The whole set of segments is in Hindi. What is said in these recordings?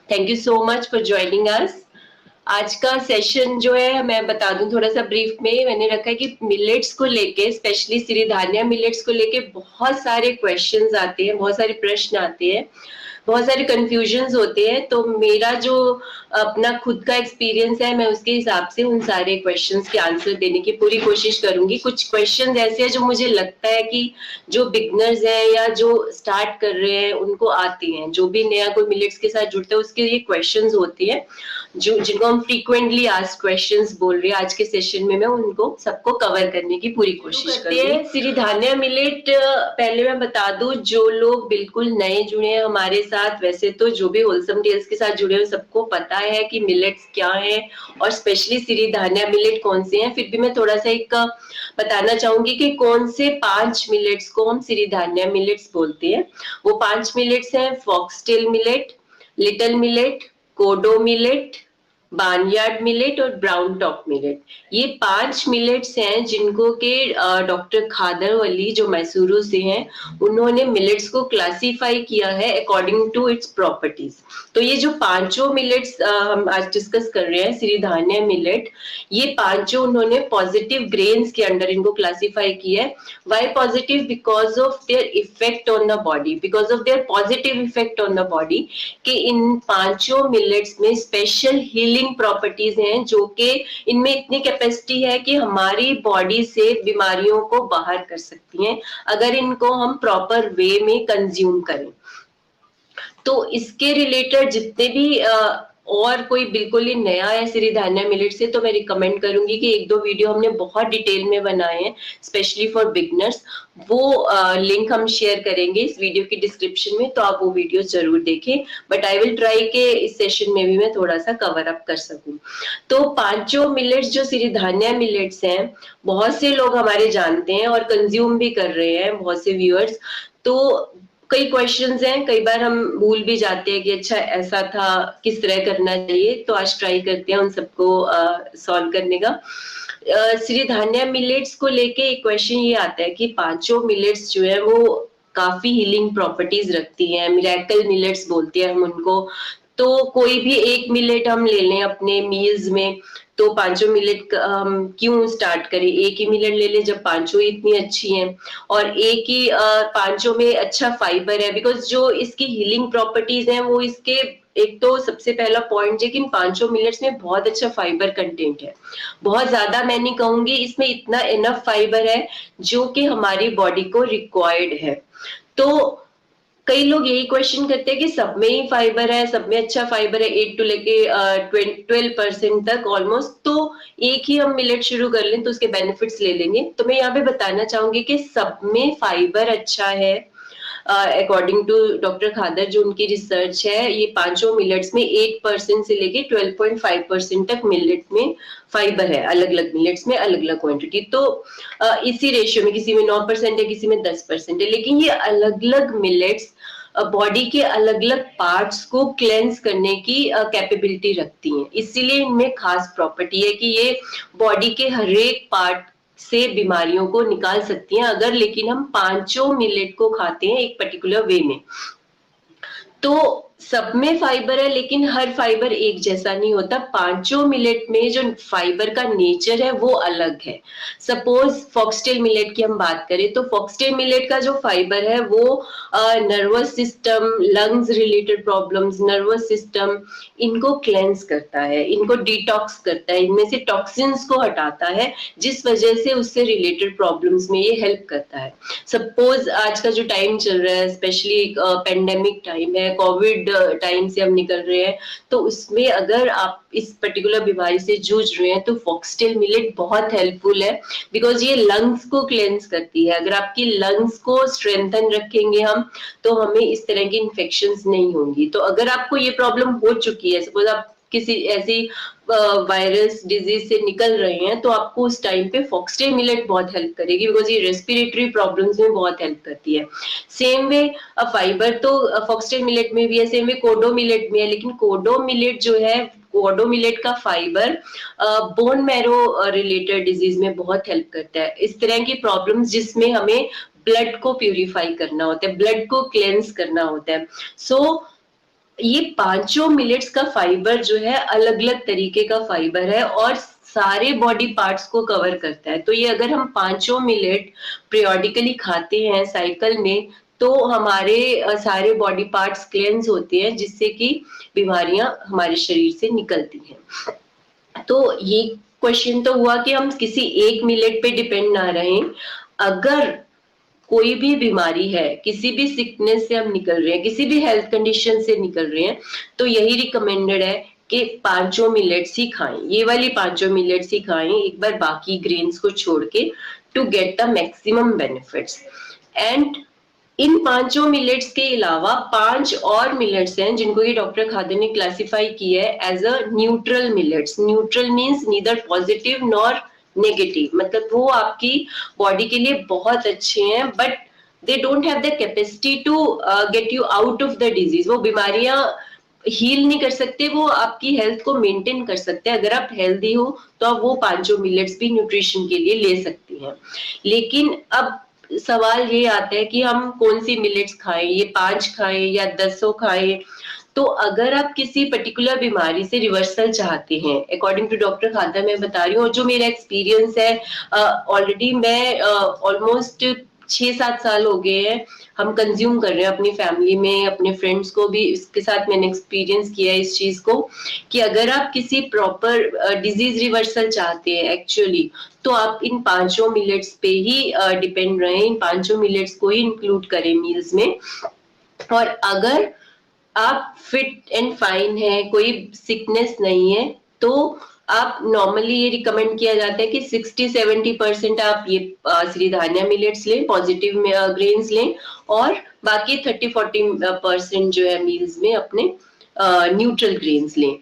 Thank you so much for joining us. आज का सेशन जो है मैं बता दूं थोड़ा सा ब्रीफ में, मैंने रखा है कि मिलेट्स को लेके, स्पेशली सिरिधान्या मिलेट्स को लेके बहुत सारे क्वेश्चंस आते हैं, बहुत सारे प्रश्न आते हैं, बहुत सारे कंफ्यूजन्स होते हैं। तो मेरा जो अपना खुद का एक्सपीरियंस है, मैं उसके हिसाब से उन सारे क्वेश्चंस के आंसर देने की पूरी कोशिश करूंगी। कुछ क्वेश्चंस ऐसे हैं जो मुझे लगता है कि जो बिगनर्स हैं या जो स्टार्ट कर रहे हैं उनको आते हैं, जो भी नया कोई मिलेट्स के साथ जुड़ता है उसके ये क्वेश्चंस होते हैं जो जिनको हम फ्रीक्वेंटली आस्क्ड क्वेश्चंस बोल रहे हैं। आज के सेशन में मैं उनको सबको कवर करने की पूरी कोशिश करूंगी। सिरिधान्या मिलेट, पहले मैं बता दूं जो लोग बिल्कुल नए जुड़े हैं हमारे साथ, वैसे तो जो भी होलसम टेल्स के साथ जुड़े हैं सबको पता है कि मिलेट्स क्या है और स्पेशली सिरिधान्या मिलेट कौन से हैं। फिर भी मैं थोड़ा सा एक बताना चाहूंगी कि कौन से 5 मिलेट्स को हम सिरिधान्या मिलेट्स बोलते हैं। वो 5 मिलेट्स हैं: फॉक्सटेल मिलेट, लिटिल मिलेट, कोडो मिलेट, बार्नयार्ड मिलेट और ब्राउन टॉप मिलेट। ये 5 मिलेट्स हैं जिनको के डॉक्टर खादर वली जो मैसूरू से हैं, उन्होंने मिलेट्स को क्लासिफाई किया है अकॉर्डिंग टू इट्स प्रॉपर्टीज। तो ये जो पांचों मिलेट्स हम आज डिस्कस कर रहे हैं, सिरिधान्या मिलेट, ये पांचों उन्होंने पॉजिटिव ग्रेन्स के अंडर इनको क्लासिफाई किया है। Why positive? Because of their effect on the body, because of their positive effect on the body, कि इन पांचों मिलेट्स में स्पेशल हीलिंग प्रॉपर्टीज हैं, जो कि इनमें इतनी कैपेसिटी है कि हमारी बॉडी से बीमारियों को बाहर कर सकती हैं अगर इनको हम प्रॉपर वे में कंज्यूम करें। तो इसके रिलेटेड जितने भी और कोई बिल्कुल ही नया है सिरिधान्या मिलेट से, तो मैं रिकमेंड करूंगी कि एक दो वीडियो हमने बहुत डिटेल में बनाए हैं स्पेशली फॉर बिगनर्स। वो लिंक हम शेयर करेंगे इस वीडियो की डिस्क्रिप्शन में, तो आप वो वीडियो जरूर देखें। बट आई विल ट्राई के इस सेशन में भी मैं थोड़ा सा कवर अप कर सकूं। तो पांचों मिलेट्स जो सिरिधान्या मिलेट्स हैं, बहुत से लोग हमारे जानते हैं और कंज्यूम भी कर रहे हैं, बहुत से व्यूअर्स। तो कई क्वेश्चंस हैं, कई बार हम भूल भी जाते हैं कि अच्छा ऐसा था, किस तरह करना चाहिए। तो आज ट्राई करते हैं उन सबको सॉल्व करने का। सिरिधान्या मिलेट्स को लेके एक क्वेश्चन ये आता है कि पांचों मिलेट्स जो है वो काफी हीलिंग प्रॉपर्टीज रखती हैं, मिरेकल मिलेट्स बोलते हैं हम उनको। तो कोई भी एक मिलेट हम ले लें अपने मील्स में, तो पांचों मिलेट हम क्यों स्टार्ट करें, एक ही मिलेट ले लें जब पांचों इतनी अच्छी हैं। और एक ही पांचों में अच्छा फाइबर है, बिकॉज जो इसकी हीलिंग प्रॉपर्टीज हैं वो इसके, एक तो सबसे पहला पॉइंट है कि इन पांचों मिलेट्स में बहुत अच्छा फाइबर कंटेंट है। बहुत ज्यादा मैं नहीं कहूंगी, इसमें इतना इनफ फाइबर है जो कि हमारी बॉडी को रिक्वायर्ड है। तो कई लोग यही क्वेश्चन करते हैं कि सब में ही फाइबर है, सब में अच्छा फाइबर है, 8 टू लेके 12% तक ऑलमोस्ट, तो एक ही हम मिलेट शुरू कर लें तो उसके बेनिफिट्स ले लेंगे। तो मैं यहाँ पे बताना चाहूंगी कि सब में फाइबर अच्छा है। अकॉर्डिंग टू डॉक्टर खादर जो उनकी रिसर्च है, ये पांचों मिलेट्स में 8% से लेके 12.5% तक मिलेट में फाइबर है, अलग अलग मिलेट्स में अलग अलग क्वांटिटी। तो इसी रेशियो में किसी में 9% है, किसी में 10% है, लेकिन ये अलग अलग मिलेट्स बॉडी के अलग अलग पार्ट्स को क्लेंस करने की कैपेबिलिटी रखती हैं। इसीलिए इनमें खास प्रॉपर्टी है कि ये बॉडी के हर एक पार्ट से बीमारियों को निकाल सकती हैं, अगर लेकिन हम पांचों मिलेट को खाते हैं एक पर्टिकुलर वे में। तो सब में फाइबर है, लेकिन हर फाइबर एक जैसा नहीं होता। पांचों मिलेट में जो फाइबर का नेचर है वो अलग है। सपोज फॉक्सटेल मिलेट की हम बात करें, तो फॉक्सटेल मिलेट का जो फाइबर है वो nervous system, lungs related problems, nervous system, इनको क्लेंस करता है, इनको डिटॉक्स करता है, इनमें से टॉक्सिन्स को हटाता है, जिस वजह से उससे रिलेटेड प्रॉब्लम्स में ये हेल्प करता है। सपोज आज का जो टाइम चल रहा है, स्पेशली पेंडेमिक टाइम है, कोविड टाइम से हम निकल रहे हैं, तो उसमें अगर आप इस पर्टिकुलर बीमारी से जूझ रहे हैं तो फॉक्सटेल मिलेट बहुत हेल्पफुल है, बिकॉज ये लंग्स को क्लेंस करती है। अगर आपकी लंग्स को स्ट्रेंथन रखेंगे हम, तो हमें इस तरह की इन्फेक्शंस नहीं होंगी। तो अगर आपको ये प्रॉब्लम हो चुकी है, सपोज आप किसी ऐसी वायरस डिजीज से निकल रहे हैं, तो आपको उस टाइम पे फॉक्सटेल मिलेट बहुत हेल्प करेगी, बिकॉज ये रेस्पिरेटरी प्रॉब्लम्स में बहुत हेल्प करती है। सेम वे फाइबर तो फॉक्सटेल मिलेट में भी है, सेम वे कोडो मिलेट में है, लेकिन कोडो मिलेट जो है, कोडो मिलेट का fibre bone marrow related disease में बहुत हेल्प करता है। इस तरह की प्रॉब्लम्स जिसमें हमें ब्लड को प्यूरिफाई करना होता है, ब्लड को क्लेंस करना होता है। सो ये पांचों मिलेट्स का फाइबर जो है अलग अलग तरीके का फाइबर है और सारे बॉडी पार्ट्स को कवर करता है। तो ये अगर हम पांचों मिलेट पीरियोडिकली खाते हैं साइकिल में, तो हमारे सारे बॉडी पार्ट्स क्लेंस होते हैं, जिससे कि बीमारियां हमारे शरीर से निकलती हैं। तो ये क्वेश्चन तो हुआ कि हम किसी एक मिलेट पे डिपेंड ना रहें। अगर कोई भी बीमारी है, किसी भी सिकनेस से हम निकल रहे हैं, किसी भी हेल्थ कंडीशन से निकल रहे हैं, तो यही रिकमेंडेड है कि पांचों मिलेट्स ही खाएं, ये वाली पांचों मिलेट्स ही खाएं एक बार बाकी ग्रेन्स को छोड़ के, to get the maximum benefits. And इन पांचों मिलेट्स के अलावा पांच और मिलेट्स हैं जिनको ये डॉक्टर खादे ने क्लासिफाई किया है as a neutral millets. Neutral means neither positive nor negative, मतलब वो आपकी बॉडी के लिए बहुत अच्छे हैं, but they don't have the capacity to get you out of the disease. वो बीमारियां हील नहीं कर सकते, वो आपकी हेल्थ को मेंटेन कर सकते हैं। अगर आप हेल्दी हो तो आप वो पांचों मिलेट्स भी न्यूट्रिशन के लिए ले सकती हैं। लेकिन अब सवाल ये आता है कि हम कौन सी मिलेट्स खाएं, ये 5 खाएं या 10 खाएं। तो अगर आप किसी पर्टिकुलर बीमारी से रिवर्सल चाहते हैं, अकॉर्डिंग टू डॉक्टर खादा मैं बता रही हूँ, जो मेरा एक्सपीरियंस है, ऑलरेडी मैं ऑलमोस्ट 6-7 साल हो गए हैं हम कंज्यूम कर रहे हैं अपनी फैमिली में, अपने फ्रेंड्स को भी इसके साथ मैंने एक्सपीरियंस किया है इस चीज को, कि अगर आप किसी प्रॉपर डिजीज रिवर्सल चाहते हैं एक्चुअली, तो आप इन पांचों मिलेट्स पे ही डिपेंड रहें, इन पांचों मिलेट्स को ही इंक्लूड करें मील्स में। और अगर आप फिट एंड फाइन है, कोई सिकनेस नहीं है, तो आप नॉर्मली ये रिकमेंड किया जाता है कि 60-70% आप ये सिरिधान्या मिलेट्स लें, पॉजिटिव ग्रेन्स लें, और बाकी 30-40% जो है मील्स में अपने न्यूट्रल ग्रेन्स लें।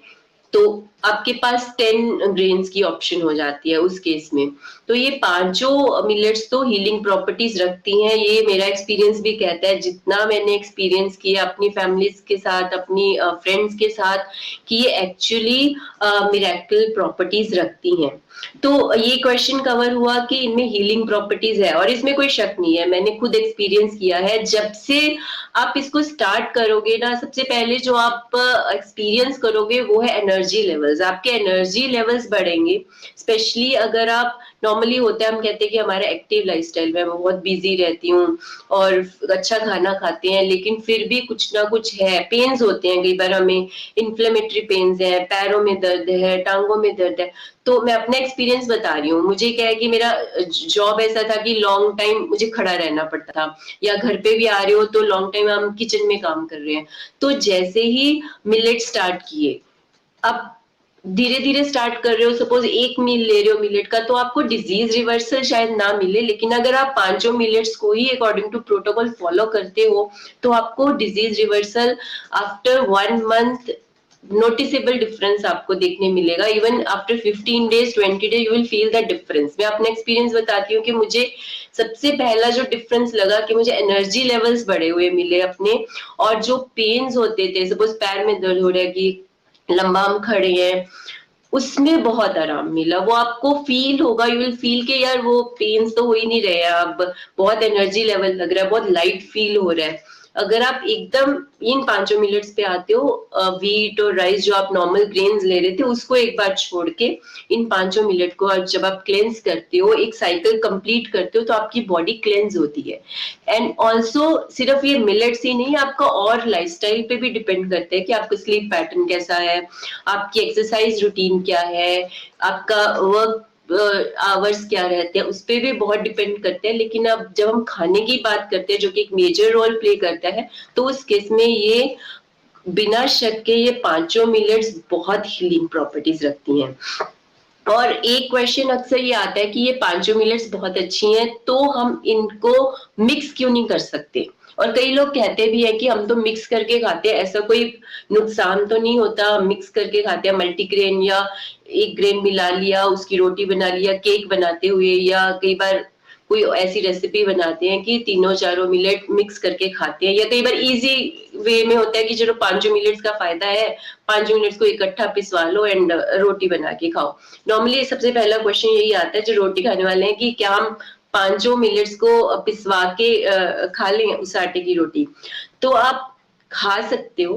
तो आपके पास 10 ग्रेन्स की ऑप्शन हो जाती है उस केस में। तो ये पांचों मिलेट्स तो हीलिंग प्रॉपर्टीज रखती हैं, ये मेरा एक्सपीरियंस भी कहता है, जितना मैंने एक्सपीरियंस किया अपनी फैमिलीज के साथ, अपनी फ्रेंड्स के साथ, कि ये एक्चुअली मिरेकल प्रॉपर्टीज रखती हैं। तो ये क्वेश्चन कवर हुआ कि इनमें हीलिंग प्रॉपर्टीज है, और इसमें कोई शक नहीं है, मैंने खुद एक्सपीरियंस किया है। जब से आप इसको स्टार्ट करोगे ना, सबसे पहले जो आप एक्सपीरियंस करोगे वो है एनर्जी लेवल्स। आपके एनर्जी लेवल्स बढ़ेंगे, स्पेशली अगर आप, नॉर्मली होता है हम कहते हैं कि हमारा एक्टिव लाइफस्टाइल में, मैं बहुत बिजी रहती हूँ और अच्छा खाना खाते हैं, लेकिन फिर भी कुछ ना कुछ है, पेन्स होते हैं, कई बार हमें इन्फ्लेमेटरी पेन्स है, पैरों में दर्द है, टांगों में दर्द है। तो मैं अपना एक्सपीरियंस बता रही हूँ, मुझे क्या है कि मेरा जॉब ऐसा था कि लॉन्ग टाइम मुझे खड़ा रहना पड़ता था, या घर पे भी आ रहे हो तो लॉन्ग टाइम हम किचन में काम कर रहे हैं। तो जैसे ही मिलेट स्टार्ट किए, अब धीरे धीरे स्टार्ट कर रहे हो, सपोज एक मील ले रहे हो मिलेट का, तो आपको डिजीज रिवर्सल शायद ना मिले, लेकिन अगर आप पांचों मिलेट्स को ही अकॉर्डिंग टू प्रोटोकॉल फॉलो करते हो, तो आपको disease reversal after 1 month noticeable difference आपको देखने मिलेगा। Even after 15 days 20 days you will feel the difference. मैं अपना एक्सपीरियंस बताती हूँ कि मुझे सबसे पहला जो डिफरेंस लगा कि मुझे एनर्जी लेवल्स बढ़े हुए मिले अपने, और जो पेन्स होते थे, सपोज पैर में दर्द हो रहा है कि लंबा हम खड़े हैं, उसमें बहुत आराम मिला। वो आपको फील होगा, यू विल फील के यार वो पेन्स तो हो ही नहीं रहे हैं, अब बहुत एनर्जी लेवल लग रहा है, बहुत लाइट फील हो रहा है। अगर आप एकदम इन पांचों मिलेट्स पे आते हो, व्हीट और राइस जो आप नॉर्मल ग्रेन्स ले रहे थे उसको एक बार छोड़ के इन पांचों मिलेट को जब आप क्लेंस करते हो, एक साइकिल कंप्लीट करते हो, तो आपकी बॉडी क्लेंस होती है। एंड ऑल्सो सिर्फ ये मिलेट्स ही नहीं, आपका और लाइफस्टाइल पे भी डिपेंड करता है कि आपका स्लीप पैटर्न कैसा है, आपकी एक्सरसाइज रूटीन क्या है, आपका वर्क आवर्स क्या रहते हैं, उस पर भी बहुत डिपेंड करते हैं। लेकिन अब जब हम खाने की बात करते हैं, जो कि एक मेजर रोल प्ले करता है, तो उस केस में ये बिना शक के ये पांचों मिलेट्स बहुत हीलिंग प्रॉपर्टीज रखती हैं। और एक क्वेश्चन अक्सर ये आता है कि ये पांचों मिलेट्स बहुत अच्छी हैं, तो हम इनको मिक्स क्यों नहीं कर सकते। और कई लोग कहते भी है कि हम तो मिक्स करके खाते हैं, ऐसा कोई नुकसान तो नहीं होता, मिक्स करके खाते हैं मल्टीग्रेन, या एक ग्रेन मिला लिया, उसकी रोटी बना लिया केक बनाते हुए, या कई बार कोई ऐसी रेसिपी बनाते हैं कि तीनों चारों मिलेट मिक्स करके खाते हैं, या कई बार इजी वे में होता है कि चलो पांचों मिलेट्स का फायदा है, 5 मिनट्स को इकट्ठा पिसवा लो एंड रोटी बना के खाओ। नॉर्मली सबसे पहला क्वेश्चन यही आता है जो रोटी खाने वाले हैं, कि क्या हम पांचों मिलेट्स को पिसवा के खा लें उस आटे की रोटी। तो आप खा सकते हो,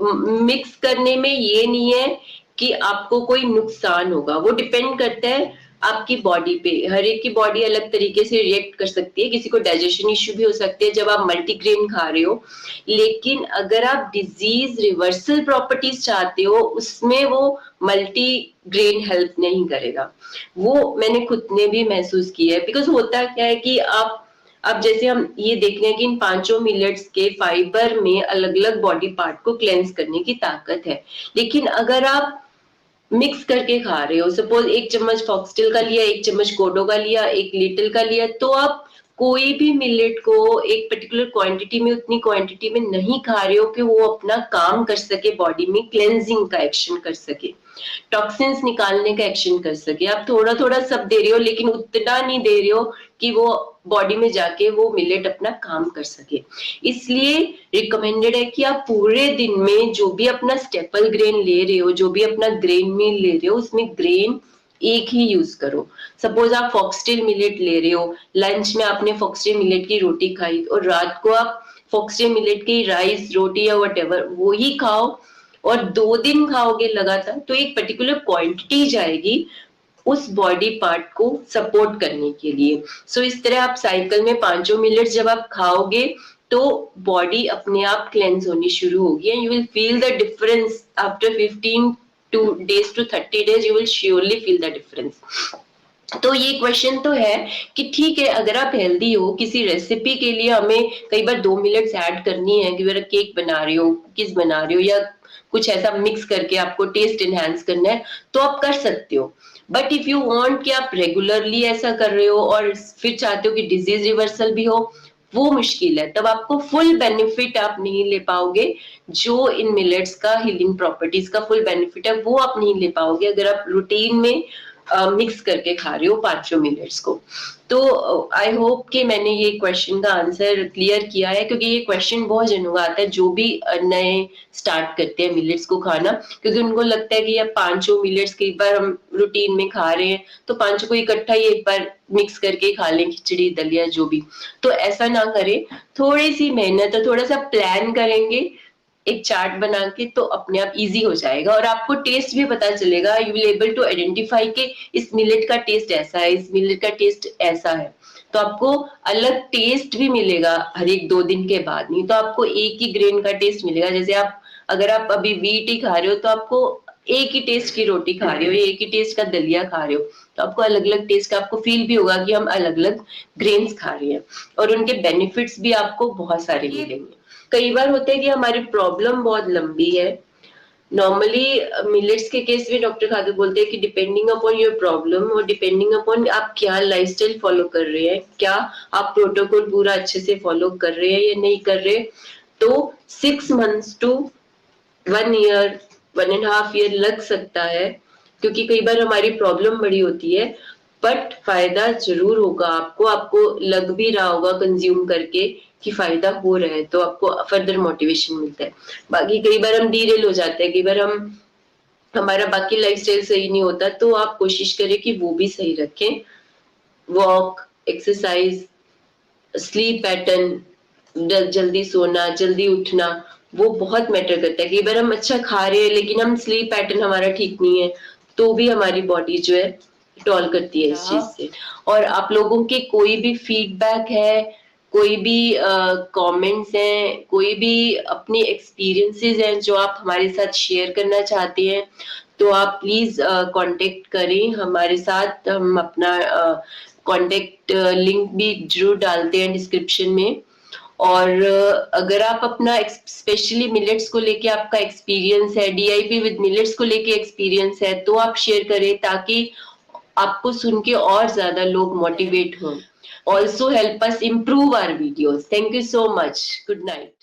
मिक्स करने में ये नहीं है कि आपको कोई नुकसान होगा, वो डिपेंड करता है आपकी बॉडी पे। हर एक की बॉडी अलग तरीके से रिएक्ट कर सकती है, किसी को डाइजेशन इश्यू भी हो सकते हैं जब आप मल्टीग्रेन खा रहे हो। लेकिन अगर आप डिजीज रिवर्सल प्रॉपर्टीज चाहते हो, उसमें वो मल्टीग्रेन हेल्प नहीं करेगा। वो मैंने खुद ने भी महसूस किया है। बिकॉज होता क्या है कि आप अब जैसे हम ये देख रहे हैं कि इन पांचों मिलेट्स के फाइबर में अलग अलग बॉडी पार्ट को क्लेंस करने की ताकत है। लेकिन अगर आप मिक्स करके खा रहे हो, सपोज एक चम्मच फॉक्सटेल का लिया, एक चम्मच कोडो का लिया, एक लिटिल का लिया, तो आप कोई भी मिलेट को एक पर्टिकुलर क्वांटिटी में, उतनी क्वांटिटी में नहीं खा रहे हो कि वो अपना काम कर सके, बॉडी में क्लेंजिंग का एक्शन कर सके, टॉक्सिन्स निकालने का एक्शन कर सके। आप थोड़ा थोड़ा सब दे रहे हो, लेकिन उतना नहीं दे रहे हो कि वो बॉडी में जाके वो मिलेट अपना काम कर सके। इसलिए रिकमेंडेड है कि आप पूरे दिन में जो भी अपना स्टेपल ग्रेन ले रहे हो, जो भी अपना ग्रेन मील ले रहे हो, उसमें ग्रेन एक ही यूज करो। सपोज आप फॉक्सटेल मिलेट ले रहे हो, लंच में आपने फॉक्सटेल मिलेट की रोटी खाई और रात को आप फॉक्सटेल मिलेट की राइस, रोटी या वट वो ही खाओ, और 2 दिन खाओगे लगातार, तो एक पर्टिकुलर क्वांटिटी जाएगी उस बॉडी पार्ट को सपोर्ट करने के लिए। सो इस तरह आप साइकिल में पांचों मिलेट्स जब आप खाओगे तो बॉडी अपने आप क्लेंस होनी शुरू होगी, and you will feel the difference after 15 days to 30 days, you will surely feel the difference। तो ये क्वेश्चन तो है कि ठीक है, अगर आप हेल्दी हो, किसी रेसिपी के लिए हमें कई बार 2 मिलेट्स ऐड करनी है, कि अगर केक बना रहे हो, कुकीज बना रहे हो, या कुछ ऐसा मिक्स करके आपको टेस्ट एनहांस करना है, तो आप कर सकते हो। बट इफ यू वांट कि आप रेगुलरली ऐसा कर रहे हो और फिर चाहते हो कि डिजीज रिवर्सल भी हो, वो मुश्किल है। तब आपको फुल बेनिफिट आप नहीं ले पाओगे, जो इन मिलेट्स का हीलिंग प्रॉपर्टीज का फुल बेनिफिट है वो आप नहीं ले पाओगे अगर आप रूटीन में मिक्स करके खा रहे हो पांचों मिलेट्स को। तो आई होप कि मैंने ये क्वेश्चन का आंसर क्लियर किया है, क्योंकि ये क्वेश्चन बहुत जनों का आता है जो भी नए स्टार्ट करते हैं मिलेट्स को खाना, क्योंकि उनको लगता है कि ये पांचों मिलेट्स कई बार हम रूटीन में खा रहे हैं, तो पांचों को इकट्ठा ही एक बार मिक्स करके खा लें, खिचड़ी, दलिया, जो भी। तो ऐसा ना करें, थोड़ी सी मेहनत है, थोड़ा सा प्लान करेंगे, एक चार्ट बना के, तो अपने आप इजी हो जाएगा और आपको टेस्ट भी पता चलेगा। You will able to identify कि इस मिलेट का टेस्ट ऐसा है, इस मिलेट का टेस्ट ऐसा है, तो आपको अलग टेस्ट भी मिलेगा हर एक 2 दिन के बाद। नहीं तो आपको एक ही ग्रेन का टेस्ट मिलेगा। जैसे आप अगर आप अभी व्हीट ही खा रहे हो, तो आपको एक ही टेस्ट की रोटी खा रहे हो, एक ही टेस्ट का दलिया खा रहे हो, तो आपको अलग अलग टेस्ट का आपको फील भी होगा कि हम अलग अलग ग्रेन्स खा रहे हैं, और उनके बेनिफिट्स भी आपको बहुत सारे मिलेंगे। कई बार होता है कि हमारी प्रॉब्लम बहुत लंबी है। नॉर्मली मिलेट्स के केस में डॉक्टर खादर बोलते हैं कि डिपेंडिंग अपॉन योर प्रॉब्लम और डिपेंडिंग अपॉन आप क्या लाइफस्टाइल फॉलो कर रहे हैं, क्या आप प्रोटोकॉल पूरा अच्छे से फॉलो कर रहे हैं या नहीं कर रहे, तो 6 months to 1 year, 1.5 year लग सकता है, क्योंकि कई बार हमारी प्रॉब्लम बड़ी होती है। बट फायदा जरूर होगा आपको, आपको लग भी रहा होगा कंज्यूम करके कि फायदा हो रहा है, तो आपको फर्दर मोटिवेशन मिलता है। बाकी कई बार हम डीरेल हो जाते हैं, कई बार हमारा बाकी लाइफस्टाइल सही नहीं होता, तो आप कोशिश करें कि वो भी सही रखें। वॉक, एक्सरसाइज, स्लीप पैटर्न, जल्दी सोना, जल्दी उठना, वो बहुत मैटर करता है। कई बार हम अच्छा खा रहे हैं लेकिन हम स्लीप पैटर्न हमारा ठीक नहीं है, तो भी हमारी बॉडी जो है टॉल करती है इस चीज से। और आप लोगों के कोई भी फीडबैक है, कोई भी कमेंट्स हैं, कोई भी अपनी एक्सपीरियंसेस हैं जो आप हमारे साथ शेयर करना चाहते हैं, तो आप प्लीज कांटेक्ट करें हमारे साथ। हम अपना कांटेक्ट लिंक भी जरूर डालते हैं डिस्क्रिप्शन में। और अगर आप अपना स्पेशली मिलेट्स को लेके आपका एक्सपीरियंस है, डीआईपी विद मिलेट्स को लेके एक्सपीरियंस है, तो आप शेयर करें ताकि आपको सुन के और ज्यादा लोग मोटिवेट हों। Also help us improve our videos. Thank you so much. Good night.